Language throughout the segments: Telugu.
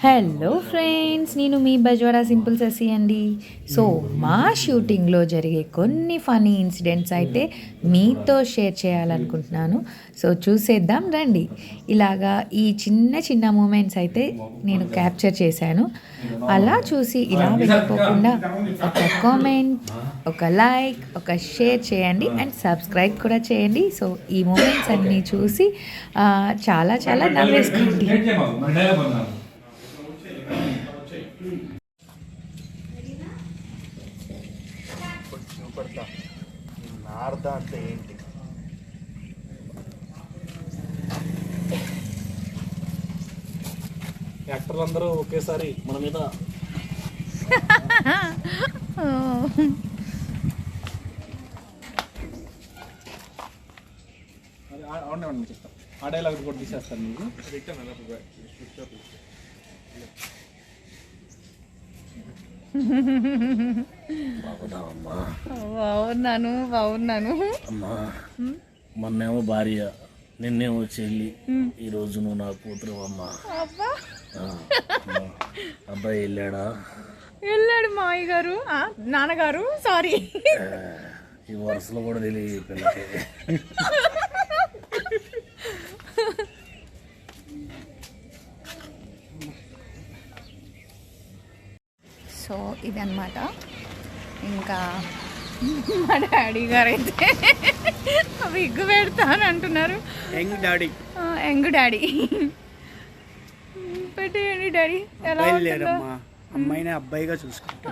హలో ఫ్రెండ్స్, నేను మీ బజ్వాడా సింపుల్ శశి అండి. సో మా షూటింగ్లో జరిగే కొన్ని ఫనీ ఇన్సిడెంట్స్ అయితే మీతో షేర్ చేయాలనుకుంటున్నాను. సో చూసేద్దాం రండి. ఇలాగా ఈ చిన్న చిన్న మూమెంట్స్ అయితే నేను క్యాప్చర్ చేశాను. అలా చూసి ఇలా వెళ్ళిపోకుండా ఒక కామెంట్, ఒక లైక్, ఒక షేర్ చేయండి అండ్ సబ్స్క్రైబ్ కూడా చేయండి. సో ఈ మూమెంట్స్ అన్నీ చూసి చాలా చాలా నవ్వేసుకోండి. చూపడతా నారద అంటే ఏంటి? యాక్టర్లు అందరూ ఒకేసారి మన మీద చేస్తాం. ఆ డైలాగ్ కూడా తీసేస్తాను. మీకు బాగున్నాను. అమ్మా, మొన్నేమో భార్య, నిన్నేమో చెల్లి, ఈరోజు నువ్వు నా కూతురు. అమ్మా, అబ్బాయి వెళ్ళాడు మావయ్య గారు, నాన్నగారు, సారీ. ఈ వరుసలో కూడా తెలియదు పిల్లకి. సో ఇదన్నమాట. ఇంకా మా డాడీ గారు అయితే విగ్గు పెడతాను అంటున్నారు. యంగ్ డాడీ పెట్టేయండి డాడీ. ఎలా అమ్మాయిని అబ్బాయిగా చూసుకుంటా.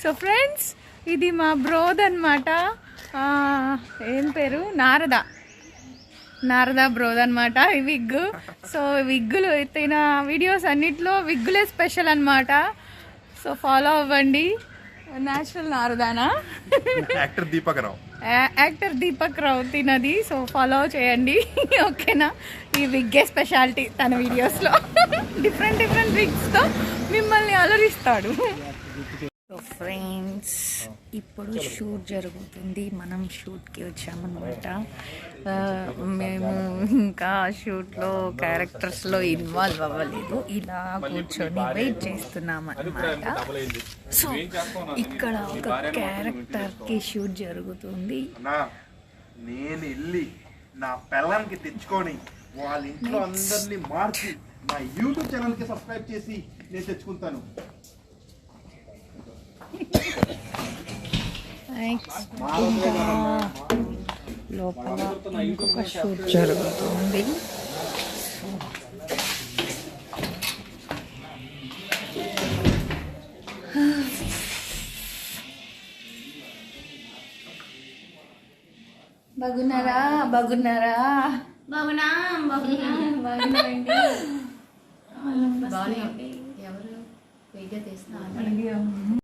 సో ఫ్రెండ్స్, ఇది మా బ్రోద్ అనమాట. ఏం పేరు? నారదా బ్రోద్ అనమాట. ఈ విగ్. సో విగ్గులు తిన వీడియోస్ అన్నిట్లో విగ్గులే స్పెషల్ అనమాట. సో ఫాలో అవ్వండి. న్యాచురల్ నారదానా, యాక్టర్ దీపక్ రావు తినది. సో ఫాలో చేయండి, ఓకేనా? ఈ విగ్గే స్పెషాలిటీ తన వీడియోస్లో. డిఫరెంట్ విగ్స్తో మిమ్మల్ని అలరిస్తాడు. సో ఫ్రెండ్స్, ఇప్పుడు షూట్ జరుగుతుంది. మనం షూట్కి వచ్చామన్నమాట. మేము ఇంకా షూట్లో క్యారెక్టర్స్లో ఇన్వాల్వ్ అవ్వలేదు. ఇలా కూర్చొని వెయిట్ చేస్తున్నాం అన్నమాట. సో ఇక్కడ ఒక క్యారెక్టర్కి షూట్ జరుగుతుంది. నేను వెళ్ళి నా పిల్లలకి తెచ్చుకొని వాళ్ళ ఇంట్లో అందరినీ మార్చి నా యూట్యూబ్ ఛానల్కి సబ్స్క్రైబ్ చేసి నేను తెచ్చుకుంటాను. లోపల ఇంకొక షూట్ జరుగుతుంది. బాగున్నారా? ఎవరు వీడియో తీస్తున్నారు?